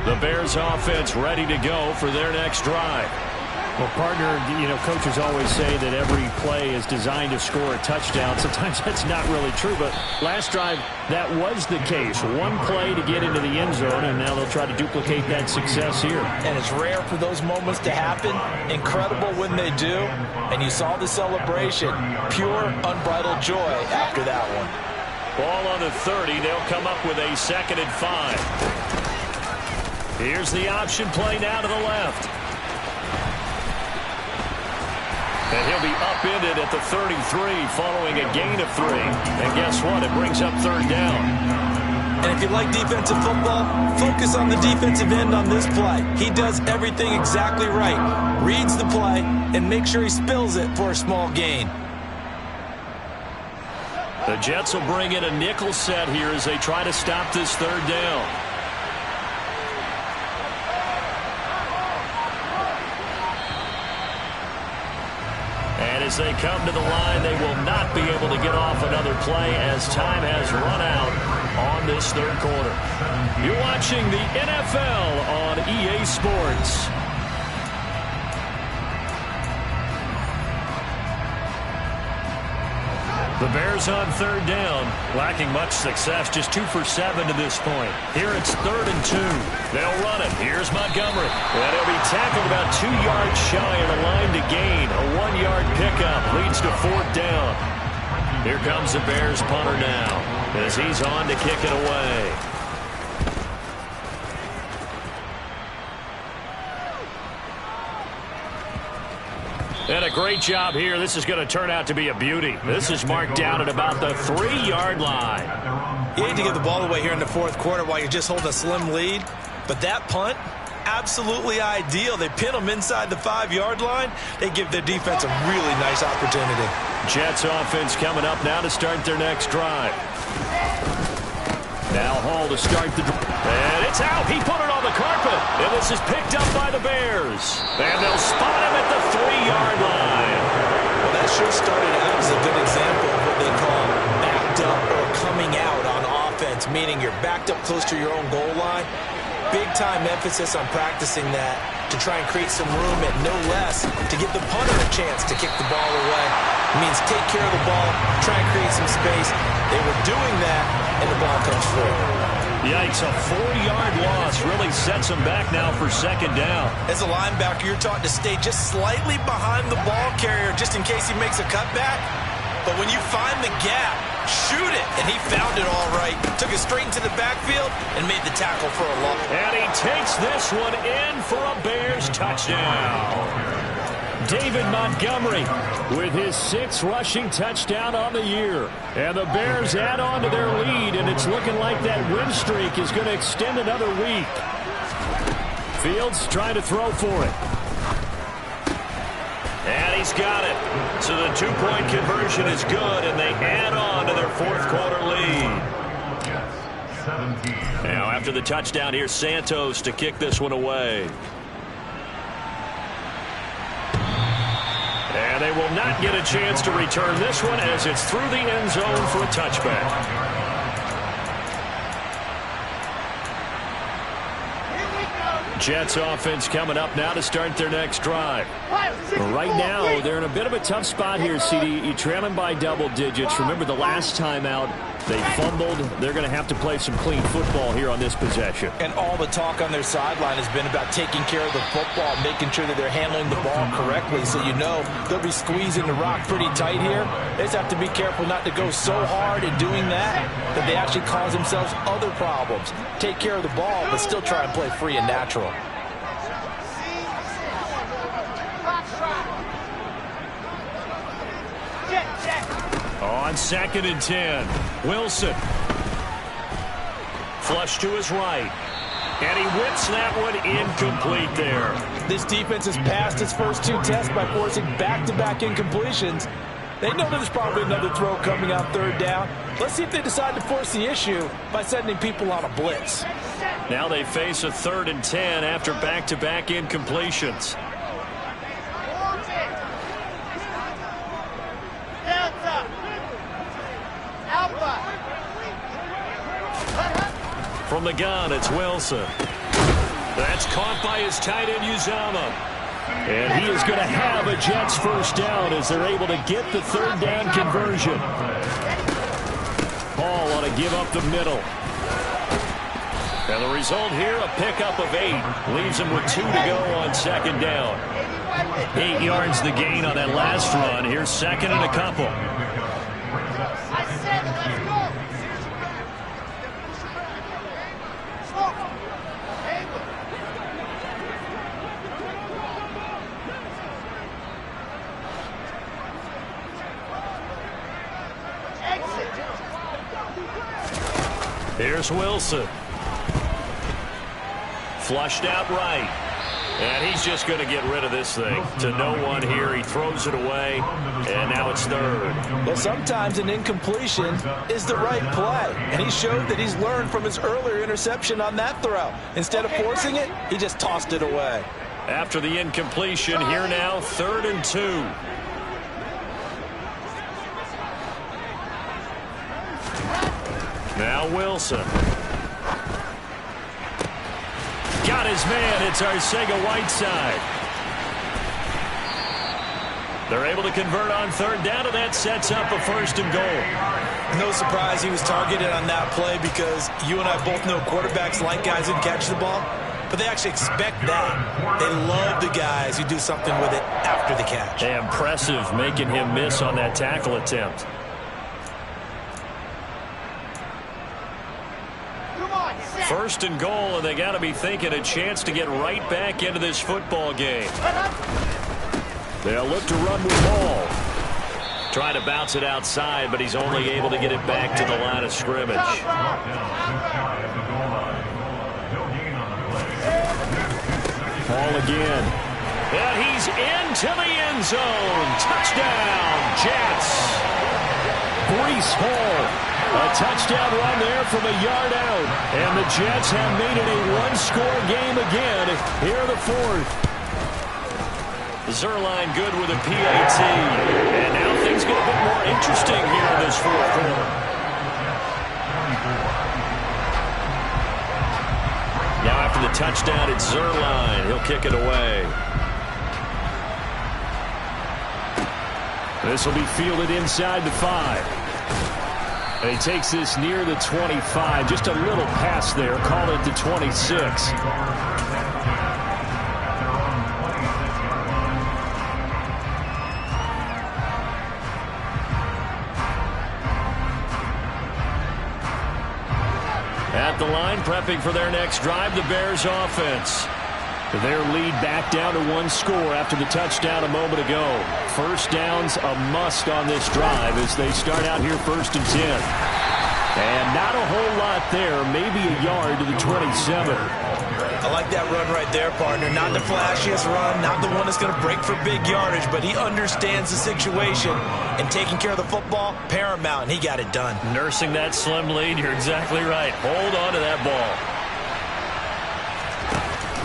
S2: The Bears offense ready to go for their next drive.
S5: Well, partner, coaches always say that every play is designed to score a touchdown. Sometimes that's not really true, but last drive, that was the case. 1 play to get into the end zone, and now they'll try to duplicate that success here.
S3: And it's rare for those moments to happen. Incredible when they do. And you saw the celebration. Pure, unbridled joy after that one.
S2: Ball on the 30. They'll come up with a 2nd and 5. Here's the option play now to the left. And he'll be upended at the 33 following a gain of 3. And guess what? It brings up 3rd down.
S3: And if you like defensive football, focus on the defensive end on this play. He does everything exactly right. Reads the play and makes sure he spills it for a small gain.
S2: The Jets will bring in a nickel set here as they try to stop this 3rd down. And as they come to the line, they will not be able to get off another play as time has run out on this 3rd quarter. You're watching the NFL on EA Sports. The Bears on 3rd down, lacking much success, just 2 for 7 to this point. Here it's 3rd and 2. They'll run it. Here's Montgomery. And he'll be tackled about 2 yards shy of the line to gain. A 1-yard pickup leads to 4th down. Here comes the Bears punter now as he's on to kick it away. And a great job here. This is going to turn out to be a beauty. This is marked down at about the 3-yard line.
S3: You hate to give the ball away here in the 4th quarter while you're just holding a slim lead. But that punt, absolutely ideal. They pin them inside the 5-yard line. They give their defense a really nice opportunity.
S2: Jets offense coming up now to start their next drive. Now Hall to start the drive. And it's out. He put it on the carpet. And this is picked up by the Bears. And they'll spot him at the 3-yard line.
S3: Well, that sure started out as a good example of what they call backed up or coming out on offense, meaning you're backed up close to your own goal line. Big-time emphasis on practicing that to try and create some room and no less to give the punter a chance to kick the ball away. It means take care of the ball, try and create some space. They were doing that, and the ball comes through.
S2: Yikes, a 4-yard loss really sets them back now for 2nd down.
S3: As a linebacker, you're taught to stay just slightly behind the ball carrier just in case he makes a cutback. But when you find the gap, shoot it. And he found it all right. Took it straight into the backfield and made the tackle for a loss.
S2: And he takes this one in for a Bears touchdown. David Montgomery with his 6th rushing touchdown on the year. And the Bears add on to their lead, and it's looking like that win streak is going to extend another week. Fields trying to throw for it. And he's got it. So the 2-point conversion is good, and they add on to their 4th quarter lead. Now after the touchdown, here's Santos to kick this one away. And they will not get a chance to return this one as it's through the end zone for a touchback. Jets offense coming up now to start their next drive. Right now, they're in a bit of a tough spot here, CD. You trail them by double digits. Remember the last time out,
S5: They fumbled. They're going to have to play some clean football here on this possession.
S3: And all the talk on their sideline has been about taking care of the football, making sure that they're handling the ball correctly. So you know they'll be squeezing the rock pretty tight here. They just have to be careful not to go so hard in doing that they actually cause themselves other problems. Take care of the ball, but still try and play free and natural.
S2: On 2nd and 10, Wilson. Flush to his right. And he whips that one incomplete there.
S3: This defense has passed its first 2 tests by forcing back-to-back incompletions. They know there's probably another throw coming on 3rd down. Let's see if they decide to force the issue by sending people on a blitz.
S2: Now they face a 3rd and 10 after back-to-back incompletions. From the gun, it's Wilson. That's caught by his tight end, Uzama.
S5: And he is going to have a Jets first down as they're able to get the 3rd down conversion. Hall on a give up the middle.
S2: And the result here, a pickup of 8. Leaves him with 2 to go on 2nd down. 8 yards the gain on that last run. Here's 2nd and a couple.
S4: I said, let's go.
S2: Here's Wilson. Flushed out right. And he's just going to get rid of this thing. To no one here. He throws it away. And now it's 3rd.
S3: Well, sometimes an incompletion is the right play. And he showed that he's learned from his earlier interception on that throw. Instead of forcing it, he just tossed it away.
S2: After the incompletion, here now, 3rd and 2. Now Wilson. Got his man. It's Arcega-Whiteside. They're able to convert on 3rd down, and that sets up a 1st and goal.
S3: No surprise he was targeted on that play because you and I both know quarterbacks like guys who catch the ball, but they actually expect that. They love the guys who do something with it after the catch.
S2: Impressive making him miss on that tackle attempt. First and goal, and they got to be thinking a chance to get right back into this football game.
S5: They'll look to run with Hall.
S2: Trying to bounce it outside, but he's only able to get it back to the line of scrimmage.
S5: Hall again.
S2: And he's into the end zone. Touchdown, Jets.
S5: Breece Hall. A touchdown run there from a yard out. And the Jets have made it a one-score game again here in the 4th.
S2: Zerline good with a PAT. And now things get a bit more interesting here in this 4th quarter. Now after the touchdown, it's Zerline. He'll kick it away.
S5: This will be fielded inside the 5. And he takes this near the 25. Just a little pass there. Call it the 26.
S2: At the line, prepping for their next drive, the Bears offense.
S5: Their lead back down to 1 score after the touchdown a moment ago. First down's a must on this drive as they start out here 1st and 10. And not a whole lot there, maybe a yard to the 27.
S3: I like that run right there, partner. Not the flashiest run, not the one that's going to break for big yardage, but he understands the situation, and taking care of the football, paramount, and he got it done.
S2: Nursing that slim lead, you're exactly right. Hold on to that ball.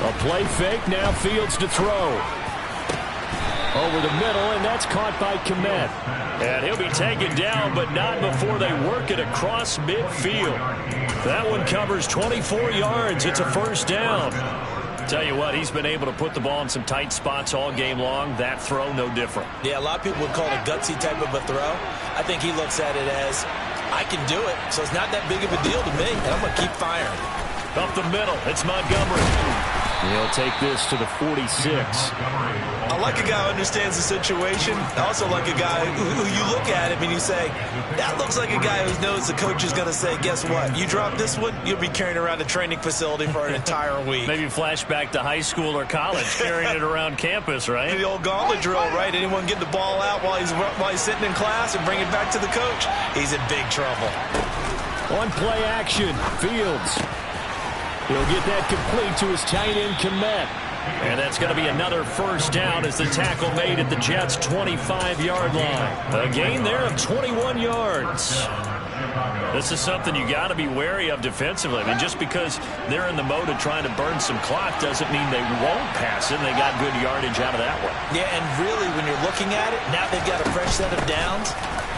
S5: A play fake, now Fields to throw. Over the middle, and that's caught by Kmet.
S2: And he'll be taken down, but not before they work it across midfield. That one covers 24 yards. It's a 1st down. Tell you what, he's been able to put the ball in some tight spots all game long. That throw, no different.
S3: Yeah, a lot of people would call it a gutsy type of a throw. I think he looks at it as I can do it, so it's not that big of a deal to me, and I'm going to keep firing.
S2: Up the middle, it's Montgomery. He'll take this to the 46.
S3: I like a guy who understands the situation. I also like a guy who you look at him and you say, that looks like a guy who knows the coach is going to say, guess what? You drop this one, you'll be carrying around a training facility for an entire week.
S2: Maybe flashback to high school or college, carrying it around campus, right?
S3: The old gauntlet drill, right? Anyone get the ball out while he's sitting in class and bring it back to the coach? He's in big trouble.
S5: On play action, Fields. He'll get that complete to his tight end, Kmet.
S2: And that's going to be another first down as the tackle made at the Jets' 25-yard line. A gain there of 21 yards. This is something you got to be wary of defensively. I mean, just because they're in the mode of trying to burn some clock doesn't mean they won't pass it. They got good yardage out of that one.
S3: Yeah, and really, when you're looking at it, now they've got a fresh set of downs.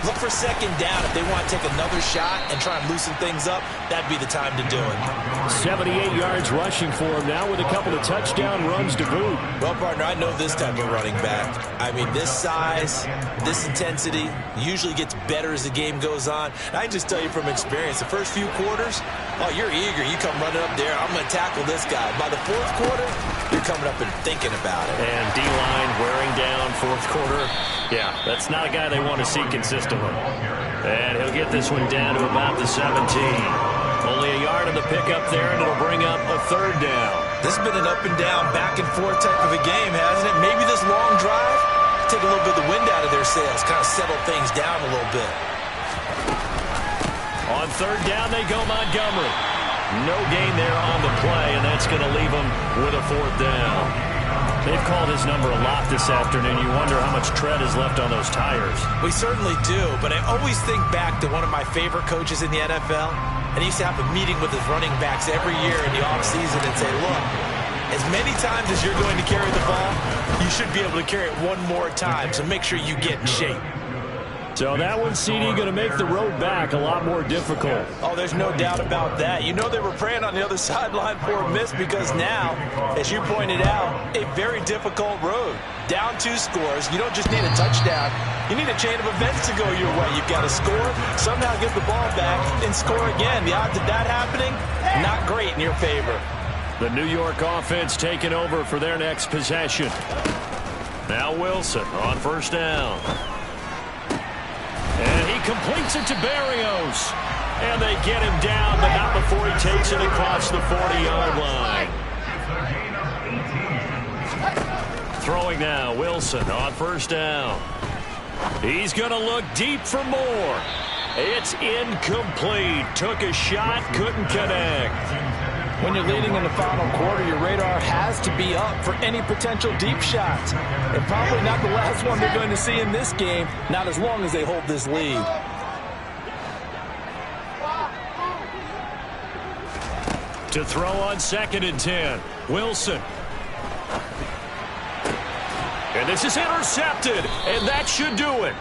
S3: Look for second down. If they want to take another shot and try and loosen things up, that'd be the time to do it.
S5: 78 yards rushing for him now with a couple of touchdown runs to boot.
S3: Well, partner, I know this type of running back. I mean, this size, this intensity usually gets better as the game goes on. And I can just tell you from experience, the first few quarters, oh, you're eager. You come running up there, I'm going to tackle this guy. By the fourth quarter, you're coming up and thinking about it.
S2: And D-line wearing down fourth quarter. Yeah, that's not a guy they want to see consistently. And he'll get this one down to about the 17. Only a yard of the pickup there, and it'll bring up a third down.
S3: This has been an up and down, back and forth type of a game, hasn't it? Maybe this long drive, take a little bit of the wind out of their sails, kind of settle things down a little bit.
S2: On third down, they go Montgomery. No gain there on the play, and that's going to leave them with a fourth down. They've called his number a lot this afternoon. You wonder how much tread is left on those tires.
S3: We certainly do, but I always think back to one of my favorite coaches in the NFL, and he used to have a meeting with his running backs every year in the offseason and say, look, as many times as you're going to carry the ball, you should be able to carry it one more time, so make sure you get in shape.
S5: So that one, CD, going to make the road back a lot more difficult.
S3: Oh, there's no doubt about that. You know they were praying on the other sideline for a miss because now, as you pointed out, a very difficult road. Down 2 scores. You don't just need a touchdown. You need a chain of events to go your way. You've got to score, somehow get the ball back, and score again. The odds of that happening, not great in your favor.
S2: The New York offense taking over for their next possession. Now Wilson on first down. And he completes it to Berrios. And they get him down, but not before he takes it across the 40-yard line. Throwing now, Wilson on first down. He's going to look deep for more. It's incomplete. Took a shot, couldn't connect.
S3: When you're leading in the final quarter, your radar has to be up for any potential deep shots. And probably not the last one they're going to see in this game, not as long as they hold this lead.
S2: To throw on 2nd and 10, Wilson. And this is intercepted, and that should do it.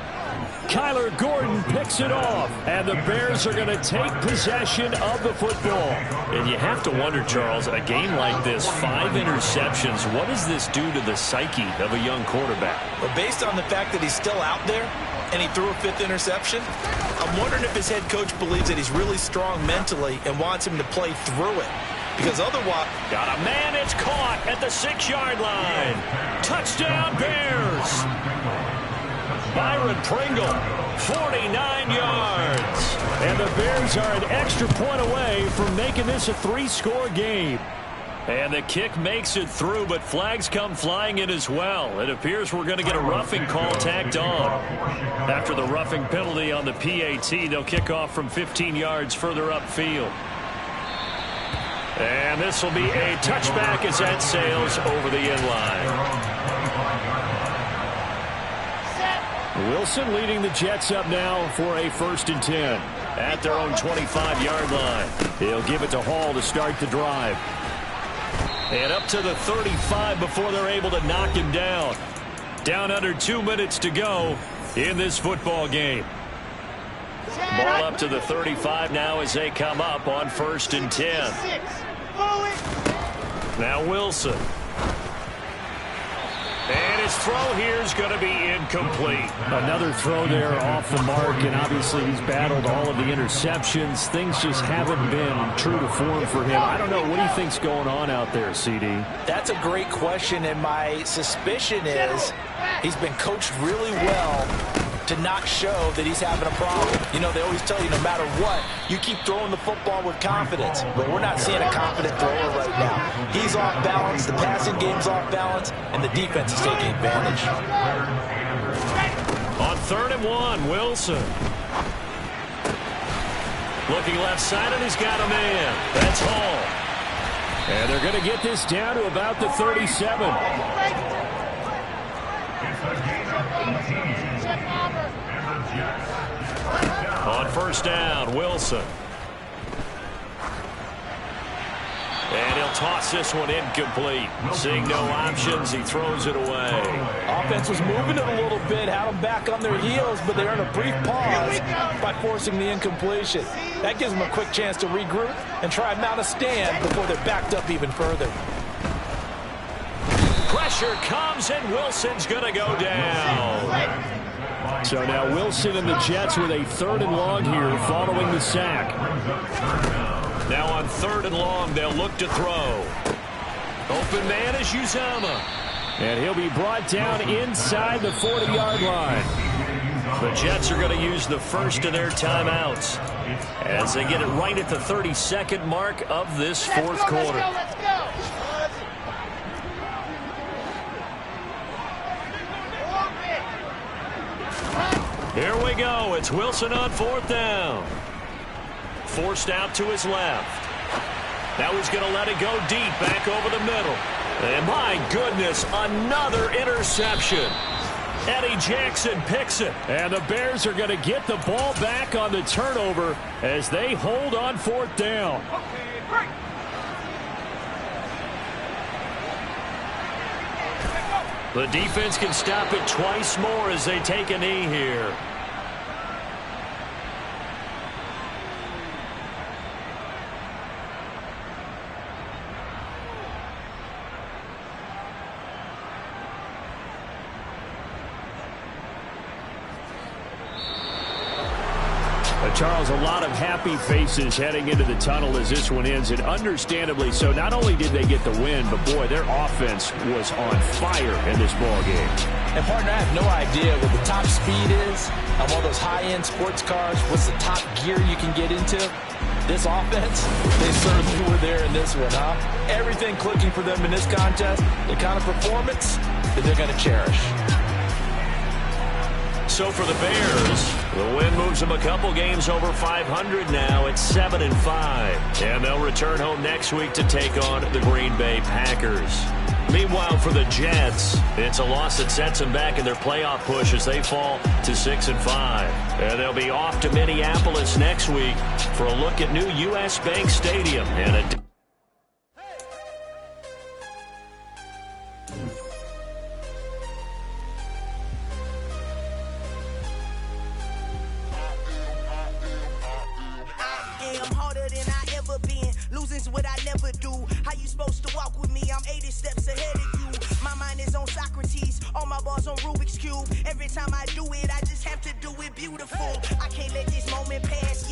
S5: Kyler Gordon picks it off, and the Bears are going to take possession of the football.
S2: And you have to wonder, Charles, a game like this, 5 interceptions, what does this do to the psyche of a young quarterback?
S3: Well, based on the fact that he's still out there and he threw a 5th interception, I'm wondering if his head coach believes that he's really strong mentally and wants him to play through it. Because otherwise...
S2: Got a man, it's caught at the 6-yard line. Touchdown, Bears! Byron Pringle, 49 yards.
S5: And the Bears are an extra point away from making this a 3-score game.
S2: And the kick makes it through, but flags come flying in as well. It appears we're going to get a roughing call tacked on. After the roughing penalty on the PAT, they'll kick off from 15 yards further upfield. And this will be a touchback as that sails over the end line.
S5: Wilson leading the Jets up now for a 1st and 10.
S2: At their own 25-yard line.
S5: He'll give it to Hall to start the drive.
S2: And up to the 35 before they're able to knock him down. Down under 2 minutes to go in this football game. Ball up to the 35 now as they come up on 1st and 10. Now Wilson. And his throw here is going to be incomplete.
S5: Another throw there off the mark, and obviously he's battled all of the interceptions. Things just haven't been true to form for him. I don't know. What do you think's going on out there, CD?
S3: That's a great question, and my suspicion is he's been coached really well to not show that he's having a problem. You know, they always tell you no matter what, you keep throwing the football with confidence. But we're not seeing a confident thrower right now. He's off balance, the passing game's off balance, and the defense is taking advantage.
S2: On 3rd and 1, Wilson. Looking left side, and he's got a man. That's Hall. And they're going to get this down to about the 37. On 1st down, Wilson. And he'll toss this one incomplete. Seeing no options, he throws it away.
S3: Offense was moving it a little bit, had them back on their heels, but they're in a brief pause by forcing the incompletion. That gives them a quick chance to regroup and try and mount a stand before they're backed up even further.
S2: Pressure comes, and Wilson's going to go down.
S5: So now Wilson and the Jets with a 3rd and long here following the sack.
S2: Now on 3rd and long, they'll look to throw. Open man is Uzama.
S5: And he'll be brought down inside the 40-yard line.
S2: The Jets are going to use the first of their timeouts as they get it right at the 32nd mark of this 4th quarter.
S4: Let's go.
S2: Here we go. It's Wilson on 4th down. Forced out to his left. Now he's going to let it go deep back over the middle. And my goodness, another interception. Eddie Jackson picks it.
S5: And the Bears are going to get the ball back on the turnover as they hold on 4th down.
S2: The defense can stop it twice more as they take a knee here.
S5: Charles, a lot of happy faces heading into the tunnel as this one ends, and understandably so. Not only did they get the win, but boy, their offense was on fire in this ball game.
S3: And partner, I have no idea what the top speed is on one of those high-end sports cars. What's the top gear you can get into? This offense, they certainly were there in this one, huh? Everything clicking for them in this contest, the kind of performance that they're going to cherish.
S2: So for the Bears, the win moves them a couple games over 500 now at 7-5. And they'll return home next week to take on the Green Bay Packers. Meanwhile, for the Jets, it's a loss that sets them back in their playoff push as they fall to 6-5. And they'll be off to Minneapolis next week for a look at new U.S. Bank Stadium and a
S6: what I never do. How you supposed to walk with me? I'm 80 steps ahead of you. My mind is on Socrates, all my balls on Rubik's Cube. Every time I do it, I just have to do it beautiful. I can't let this moment pass.